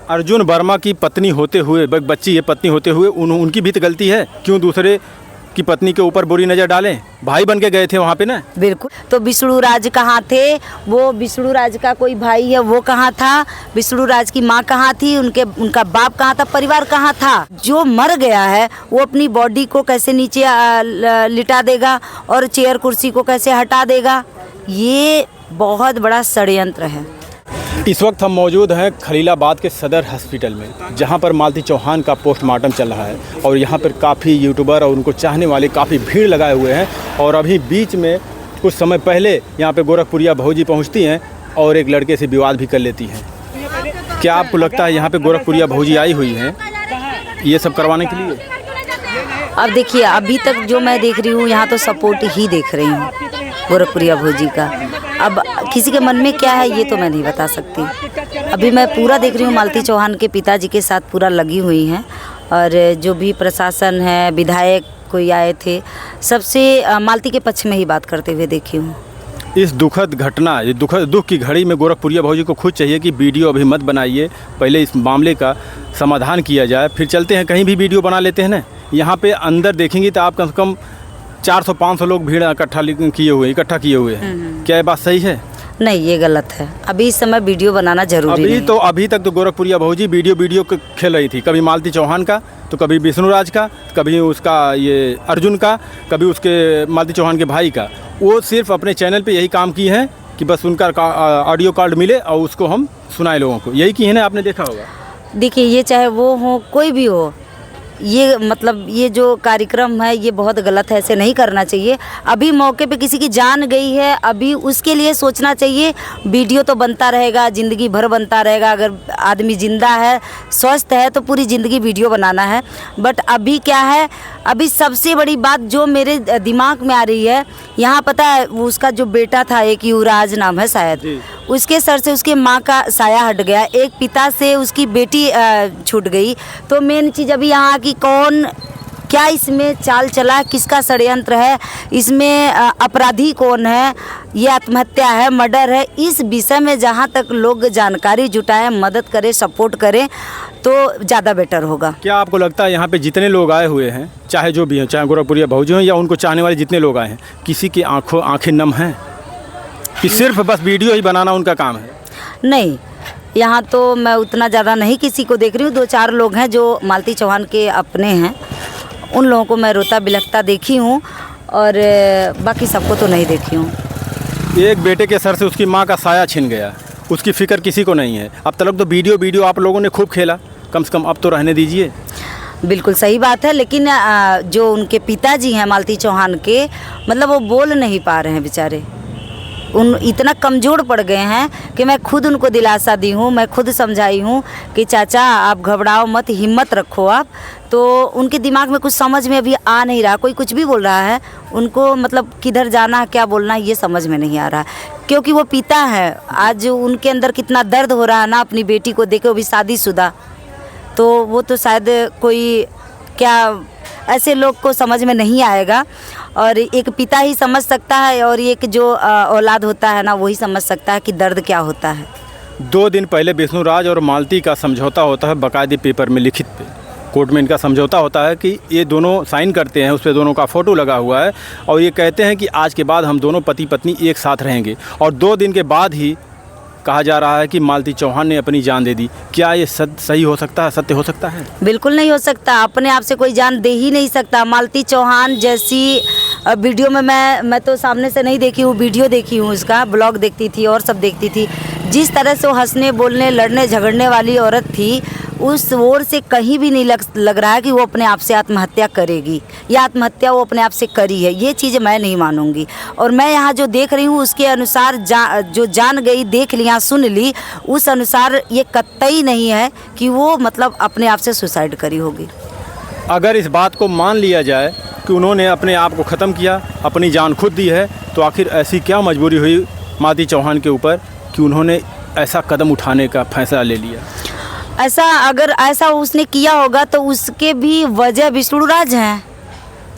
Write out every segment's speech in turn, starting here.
अर्जुन वर्मा की पत्नी होते हुए, बच्ची है पत्नी होते हुए, उनकी भी तो गलती है। क्यों दूसरे की पत्नी के ऊपर बुरी नज़र डालें? भाई बन के गए थे वहाँ पे ना। बिल्कुल। तो विष्णु राज कहाँ थे? वो विष्णु राज का कोई भाई है, वो कहाँ था? विष्णु राज की माँ कहाँ थी? उनका बाप कहाँ था? परिवार कहाँ था? जो मर गया है वो अपनी बॉडी को कैसे नीचे लिटा देगा और चेयर कुर्सी को कैसे हटा देगा? ये बहुत बड़ा षड्यंत्र है। इस वक्त हम मौजूद हैं खलीलाबाद के सदर हॉस्पिटल में, जहां पर मालती चौहान का पोस्टमार्टम चल रहा है और यहां पर काफ़ी यूट्यूबर और उनको चाहने वाले काफ़ी भीड़ लगाए हुए हैं। और अभी बीच में कुछ समय पहले यहां पे गोरखपुरिया भौजी पहुंचती हैं और एक लड़के से विवाद भी कर लेती हैं। क्या आपको लगता है यहां पे गोरखपुरिया भौजी आई हुई हैं ये सब करवाने के लिए? अब देखिए, अभी तक जो मैं देख रही हूँ यहाँ तो सपोर्ट ही देख रही हूँ गोरखपुरिया भौजी का। अब किसी के मन में क्या है ये तो मैं नहीं बता सकती। अभी मैं पूरा देख रही हूँ मालती चौहान के पिताजी के साथ पूरा लगी हुई हैं और जो भी प्रशासन है, विधायक कोई आए थे, सबसे मालती के पक्ष में ही बात करते हुए देखी हूँ। इस दुखद घटना, ये दुख की घड़ी में गोरखपुरिया भौजी को खुद चाहिए कि वीडियो अभी मत बनाइए, पहले इस मामले का समाधान किया जाए, फिर चलते हैं। कहीं भी वीडियो बना लेते हैं ना, यहाँ पे अंदर देखेंगी तो आप कम से कम 400-500 लोग भीड़ इकट्ठा किए हुए हैं। क्या ये बात सही है? नहीं, ये गलत है। अभी इस समय वीडियो बनाना जरूरी नहीं। अभी तक तो गोरखपुरिया भौजी वीडियो खेल रही थी, कभी मालती चौहान का, तो कभी विष्णु राज का, कभी उसका ये अर्जुन का, कभी उसके मालती चौहान के भाई का। वो सिर्फ अपने चैनल पे यही काम की है कि बस उनका ऑडियो कार्ड मिले और उसको हम सुनाए लोगों को। यही की है ना, आपने देखा होगा। देखिए, ये चाहे वो हो कोई भी हो, ये मतलब ये जो कार्यक्रम है ये बहुत गलत है, ऐसे नहीं करना चाहिए। अभी मौके पे किसी की जान गई है, अभी उसके लिए सोचना चाहिए। वीडियो तो बनता रहेगा, ज़िंदगी भर बनता रहेगा। अगर आदमी ज़िंदा है, स्वस्थ है, तो पूरी ज़िंदगी वीडियो बनाना है। बट अभी क्या है, अभी सबसे बड़ी बात जो मेरे दिमाग में आ रही है, यहाँ पता है उसका जो बेटा था, एक युवराज नाम है शायद, उसके सर से उसके माँ का साया हट गया, एक पिता से उसकी बेटी छूट गई। तो मेन चीज़ अभी यहाँ की कौन क्या इसमें चाल चला, किसका षड्यंत्र है, इसमें अपराधी कौन है, ये आत्महत्या है, मर्डर है, इस विषय में जहाँ तक लोग जानकारी जुटाएं, मदद करें, सपोर्ट करें तो ज़्यादा बेटर होगा। क्या आपको लगता है यहाँ पे जितने लोग आए हुए हैं, चाहे जो भी हैं, चाहे गोरखपुरिया भौजी हों या उनको चाहने वाले जितने लोग आए हैं, किसी की आँखें नम हैं कि सिर्फ बस वीडियो ही बनाना उनका काम है? नहीं, यहाँ तो मैं उतना ज़्यादा नहीं किसी को देख रही हूँ। 2-4 लोग हैं जो मालती चौहान के अपने हैं, उन लोगों को मैं रोता बिलखता देखी हूँ और बाकी सबको तो नहीं देखी हूँ। एक बेटे के सर से उसकी माँ का साया छिन गया, उसकी फ़िक्र किसी को नहीं है। अब तक तो वीडियो आप लोगों ने खूब खेला, कम से कम अब तो रहने दीजिए। बिल्कुल सही बात है, लेकिन जो उनके पिताजी हैं मालती चौहान के, मतलब वो बोल नहीं पा रहे हैं बेचारे, इतना कमज़ोर पड़ गए हैं कि मैं खुद उनको दिलासा दी हूँ, मैं खुद समझाई हूँ कि चाचा आप घबराओ मत, हिम्मत रखो आप। तो उनके दिमाग में कुछ समझ में अभी आ नहीं रहा, कोई कुछ भी बोल रहा है, उनको मतलब किधर जाना है, क्या बोलना है, ये समझ में नहीं आ रहा। क्योंकि वो पिता है, आज उनके अंदर कितना दर्द हो रहा है ना अपनी बेटी को देखे, वो भी शादीशुदा। तो वो तो शायद कोई क्या ऐसे लोग को समझ में नहीं आएगा, और एक पिता ही समझ सकता है और एक जो औलाद होता है ना, वही समझ सकता है कि दर्द क्या होता है। 2 दिन पहले विष्णु राज और मालती का समझौता होता है, बाकायदे पेपर में लिखित पे कोर्ट में इनका समझौता होता है कि ये दोनों साइन करते हैं, उस पर दोनों का फ़ोटो लगा हुआ है और ये कहते हैं कि आज के बाद हम दोनों पति पत्नी एक साथ रहेंगे। और 2 दिन के बाद ही कहा जा रहा है कि मालती चौहान ने अपनी जान दे दी। क्या ये सही हो सकता है, सत्य हो सकता है? बिल्कुल नहीं हो सकता, अपने आप से कोई जान दे ही नहीं सकता। मालती चौहान जैसी वीडियो में मैं तो सामने से नहीं देखी हूँ, वीडियो देखी हूँ, उसका ब्लॉग देखती थी और सब देखती थी। जिस तरह से वो हंसने बोलने लड़ने झगड़ने वाली औरत थी, उस ओर से कहीं भी नहीं लग रहा है कि वो अपने आप से आत्महत्या करेगी या आत्महत्या वो अपने आप से करी है। ये चीज़ मैं नहीं मानूंगी। और मैं यहाँ जो देख रही हूँ उसके अनुसार जो जान गई, देख लिया, सुन ली, उस अनुसार ये कतई नहीं है कि वो मतलब अपने आप से सुसाइड करी होगी। अगर इस बात को मान लिया जाए कि उन्होंने अपने आप को ख़त्म किया, अपनी जान खुद दी है, तो आखिर ऐसी क्या मजबूरी हुई मालती चौहान के ऊपर कि उन्होंने ऐसा कदम उठाने का फैसला ले लिया? अगर ऐसा उसने किया होगा तो उसके भी वजह विष्णु राज हैं,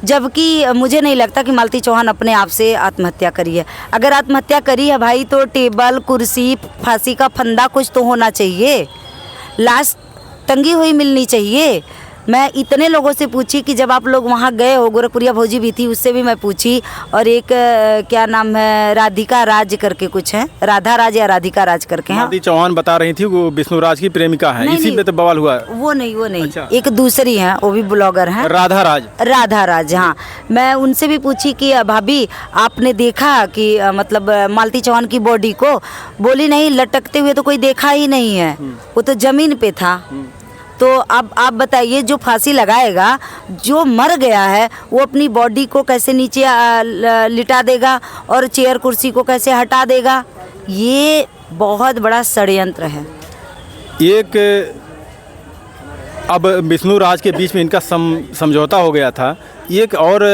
जबकि मुझे नहीं लगता कि मालती चौहान अपने आप से आत्महत्या करी है। अगर आत्महत्या करी है भाई तो टेबल कुर्सी फांसी का फंदा कुछ तो होना चाहिए। लाश टंगी हुई मिलनी चाहिए। मैं इतने लोगों से पूछी कि जब आप लोग वहाँ गए हो, गोरखपुरिया भौजी भी थी, उससे भी मैं पूछी, और एक क्या नाम है, राधिका राज करके कुछ है, राधा राज या राधिका राज करके हैं। मालती चौहान बता रही थी वो विष्णु राज की प्रेमिका है, इसी पे तो बवाल हुआ है। वो नहीं अच्छा। एक दूसरी है, वो भी ब्लॉगर हैं, राधा राज। हाँ। मैं उनसे भी पूछी कि भाभी आपने देखा कि मतलब मालती चौहान की बॉडी को? बोली नहीं, लटकते हुए तो कोई देखा ही नहीं है, वो तो जमीन पे था। तो अब आप बताइए, जो फांसी लगाएगा, जो मर गया है, वो अपनी बॉडी को कैसे नीचे लिटा देगा और चेयर कुर्सी को कैसे हटा देगा? ये बहुत बड़ा षड्यंत्र है। एक अब विष्णु राज के बीच में इनका समझौता हो गया था। एक और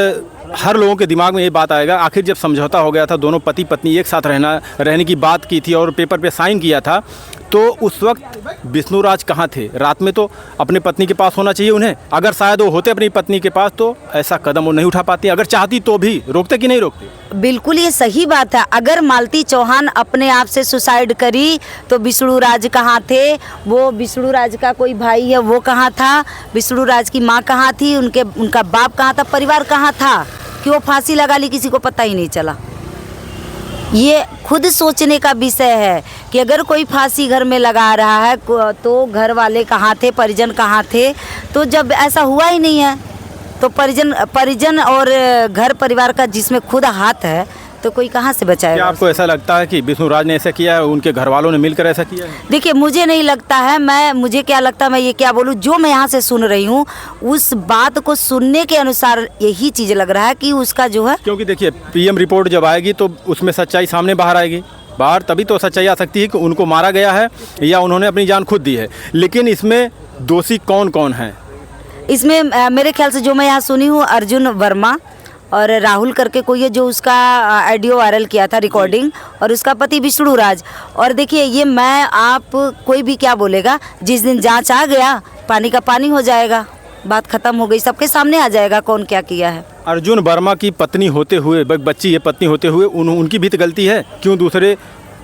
हर लोगों के दिमाग में ये बात आएगा, आखिर जब समझौता हो गया था, दोनों पति पत्नी एक साथ रहने की बात की थी और पेपर पे साइन किया था, तो उस वक्त विष्णु राज कहाँ थे? रात में तो अपने पत्नी के पास होना चाहिए उन्हें। अगर शायद वो होते अपनी पत्नी के पास तो ऐसा कदम वो नहीं उठा पाती। अगर चाहती तो भी रोकते कि नहीं रोकते? बिल्कुल, ये सही बात है। अगर मालती चौहान अपने आप से सुसाइड करी तो विष्णु राज कहाँ थे? वो विष्णु राज का कोई भाई है, वो कहाँ था? विष्णु राज की माँ कहाँ थी? उनका बाप कहाँ था? परिवार कहाँ था कि वो फांसी लगा ली? किसी को पता ही नहीं चला। ये खुद सोचने का विषय है कि अगर कोई फांसी घर में लगा रहा है तो घर वाले कहाँ थे, परिजन कहाँ थे? तो जब ऐसा हुआ ही नहीं है तो परिजन और घर परिवार का जिसमें खुद हाथ है तो कोई कहाँ से बचाएगा? क्या आपको ऐसा लगता है कि विष्णु राज ने ऐसा किया है, उनके घर वालों ने मिलकर ऐसा किया है? देखिए, मुझे नहीं लगता है। मुझे क्या लगता है, मैं ये क्या बोलूँ, जो मैं यहाँ से सुन रही हूँ उस बात को सुनने के अनुसार यही चीज़ लग रहा है कि उसका जो है, क्योंकि देखिए पीएम रिपोर्ट जब आएगी तो उसमें सच्चाई सामने बाहर आएगी। तभी तो सच्चाई आ सकती है कि उनको मारा गया है या उन्होंने अपनी जान खुद दी है। लेकिन इसमें दोषी कौन कौन है? इसमें मेरे ख्याल से जो मैं यहाँ सुनी हूँ, अर्जुन वर्मा और राहुल करके कोई है, जो उसका ऑडियो वायरल किया था रिकॉर्डिंग, और उसका पति विष्णु राज। और देखिए, ये आप कोई भी क्या बोलेगा, जिस दिन जांच आ गया पानी का पानी हो जाएगा, बात खत्म हो गई, सबके सामने आ जाएगा कौन क्या किया है। अर्जुन वर्मा की पत्नी होते हुए, बच्ची है पत्नी होते हुए, उनकी भी तो गलती है। क्यों दूसरे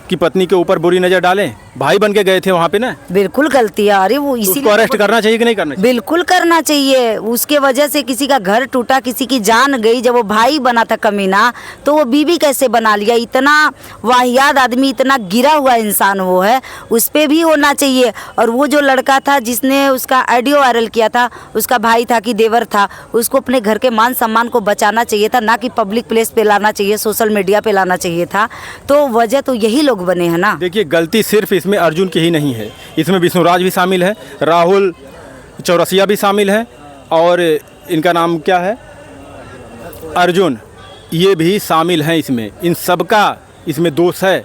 की पत्नी के ऊपर बुरी नज़र डालें? भाई बन के गए थे वहाँ पे ना। बिल्कुल गलती है। अरे वो उसको अरेस्ट करना चाहिए कि नहीं करना चाहिए? बिल्कुल करना चाहिए। उसके वजह से किसी का घर टूटा, किसी की जान गई। जब वो भाई बना था कमीना, तो वो बीवी कैसे बना लिया? इतना वाहियात आदमी, इतना गिरा हुआ इंसान वो है, उस पर भी होना चाहिए। और वो जो लड़का था जिसने उसका ऑडियो वायरल किया था, उसका भाई था कि देवर था, उसको अपने घर के मान सम्मान को बचाना चाहिए था, ना कि पब्लिक प्लेस पे लाना चाहिए, सोशल मीडिया पे लाना चाहिए था। तो वजह तो यही लोग बने हैं ना। देखिए, गलती सिर्फ इसमें अर्जुन की ही नहीं है, इसमें विष्णु राज भी शामिल है, राहुल चौरसिया भी शामिल है, और इनका नाम क्या है, अर्जुन, ये भी शामिल हैं इसमें। इन सबका इसमें दोष है,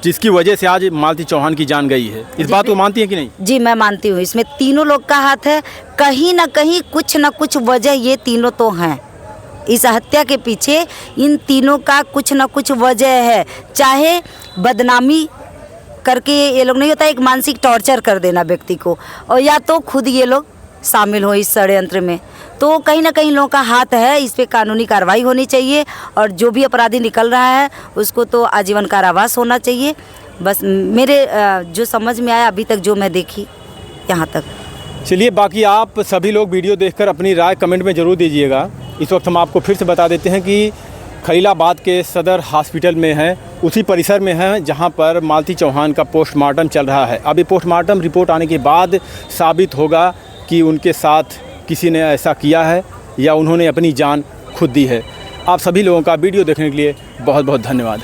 जिसकी वजह से आज मालती चौहान की जान गई है। इस बात को मानती है कि नहीं? जी, मैं मानती हूँ। इसमें तीनों लोग का हाथ है। कहीं ना कहीं कुछ ना कुछ वजह ये तीनों तो हैं। इस हत्या के पीछे इन तीनों का कुछ ना कुछ वजह है। चाहे बदनामी करके ये लोग, नहीं होता एक मानसिक टॉर्चर कर देना व्यक्ति को, और या तो खुद ये लोग शामिल हो इस षड्यंत्र में। तो कहीं ना कहीं लोगों का हाथ है। इस पे कानूनी कार्रवाई होनी चाहिए, और जो भी अपराधी निकल रहा है उसको तो आजीवन कारावास होना चाहिए। बस मेरे जो समझ में आया अभी तक, जो मैं देखी यहाँ तक। चलिए, बाकी आप सभी लोग वीडियो देखकर अपनी राय कमेंट में ज़रूर दीजिएगा। इस वक्त हम आपको फिर से बता देते हैं कि खलीलाबाद के सदर हॉस्पिटल में है, उसी परिसर में है जहां पर मालती चौहान का पोस्टमार्टम चल रहा है। अभी पोस्टमार्टम रिपोर्ट आने के बाद साबित होगा कि उनके साथ किसी ने ऐसा किया है या उन्होंने अपनी जान खुद दी है। आप सभी लोगों का वीडियो देखने के लिए बहुत बहुत धन्यवाद।